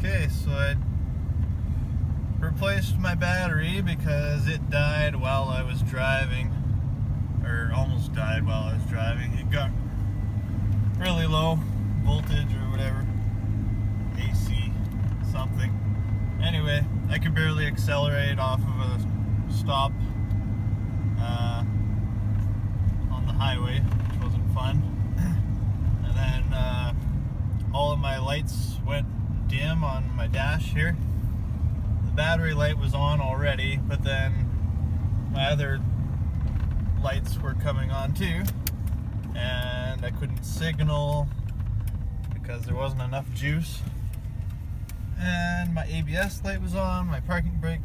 Okay, so I replaced my battery because it died while I was driving, or almost died while I was driving. It got really low voltage or whatever, AC something. Anyway, I could barely accelerate off of a stop on the highway, which wasn't fun. And then all of my lights went dim on my dash here. The battery light was on already, but then my other lights were coming on too, and I couldn't signal because there wasn't enough juice. And my ABS light was on, my parking brake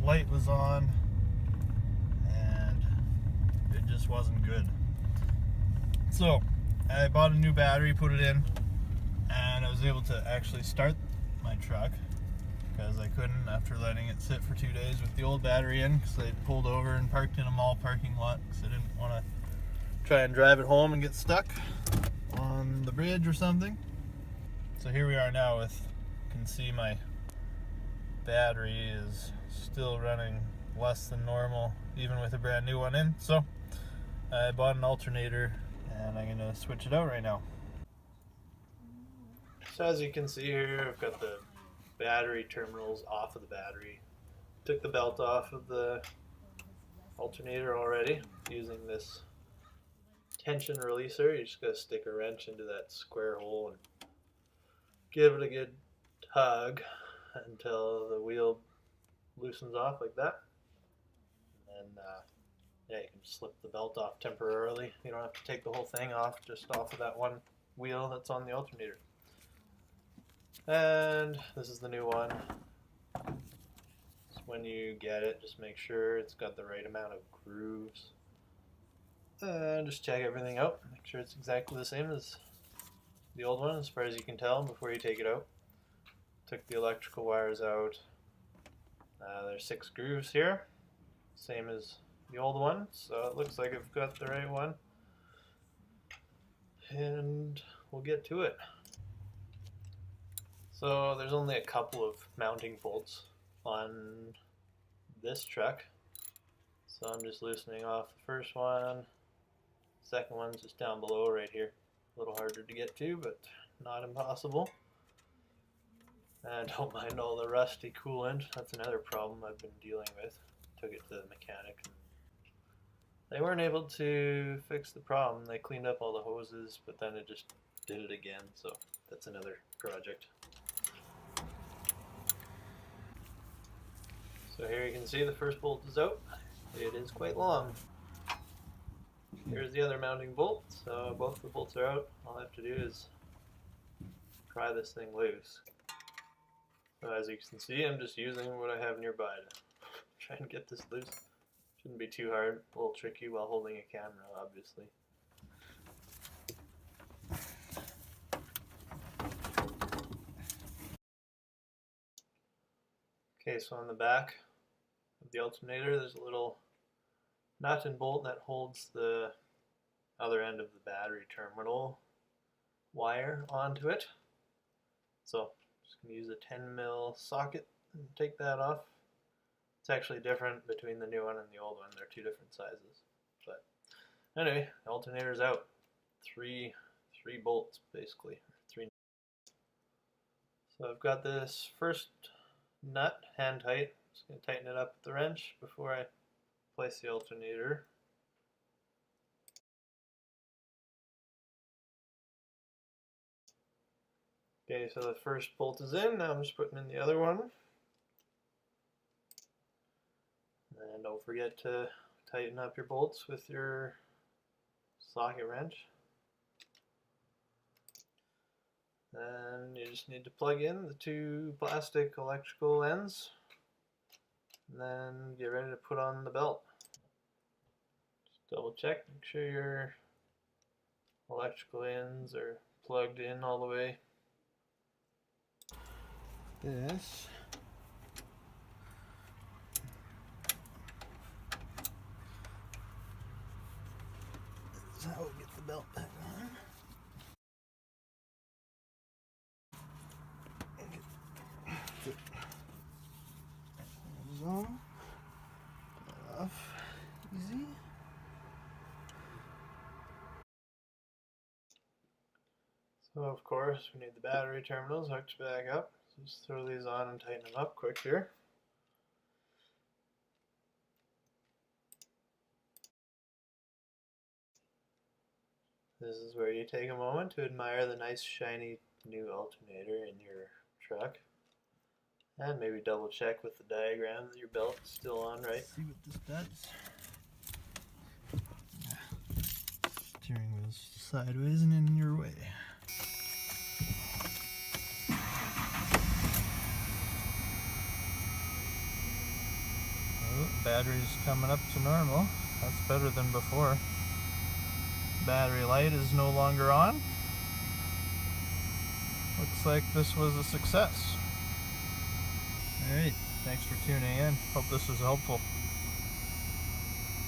light was on, and it just wasn't good. So I bought a new battery, put it in, and I was able to actually start my truck because I couldn't after letting it sit for 2 days with the old battery in, because I pulled over and parked in a mall parking lot because I didn't want to try and drive it home and get stuck on the bridge or something. So here we are now with, you can see my battery is still running less than normal even with a brand new one in. So I bought an alternator and I'm going to switch it out right now. So as you can see here, I've got the battery terminals off of the battery. Took the belt off of the alternator already using this tension releaser. You just gotta stick a wrench into that square hole and give it a good tug until the wheel loosens off like that. And then yeah, you can slip the belt off temporarily. You don't have to take the whole thing off, just off of that one wheel that's on the alternator. And this is the new one. So when you get it, just make sure it's got the right amount of grooves. And just check everything out. Make sure it's exactly the same as the old one, as far as you can tell before you take it out. Took the electrical wires out. There's 6 grooves here, same as the old one, so it looks like I've got the right one. And we'll get to it. So there's only a couple of mounting bolts on this truck, so I'm just loosening off the first one. Second one's just down below right here. A little harder to get to, but not impossible. And don't mind all the rusty coolant. That's another problem I've been dealing with. Took it to the mechanic. They weren't able to fix the problem. They cleaned up all the hoses, but then it just did it again. So that's another project. So here you can see the first bolt is out. It is quite long. Here's the other mounting bolt. So both the bolts are out. All I have to do is pry this thing loose. So as you can see, I'm just using what I have nearby to try and get this loose. Shouldn't be too hard. A little tricky while holding a camera, obviously. Okay, so on the back of the alternator, there's a little nut and bolt that holds the other end of the battery terminal wire onto it. So just going to use a 10mm socket and take that off. It's actually different between the new one and the old one. They're 2 different sizes. But anyway, the alternator's out. Three bolts basically. 3. So I've got this first nut hand tight. Just going to tighten it up with the wrench before I place the alternator. Okay, so the first bolt is in. Now I'm just putting in the other one. And don't forget to tighten up your bolts with your socket wrench. And you just need to plug in the 2 plastic electrical ends. And then get ready to put on the belt. Just double check, make sure your electrical ends are plugged in all the way. This is how we get the belt back on. So of course we need the battery terminals hooked back up. So just throw these on and tighten them up quick here. This is where you take a moment to admire the nice shiny new alternator in your truck. And maybe double check with the diagram that your belt is still on, right? See what this does. Steering wheel's sideways and in your way. Oh, battery's coming up to normal. That's better than before. Battery light is no longer on. Looks like this was a success. Alright, thanks for tuning in. Hope this was helpful.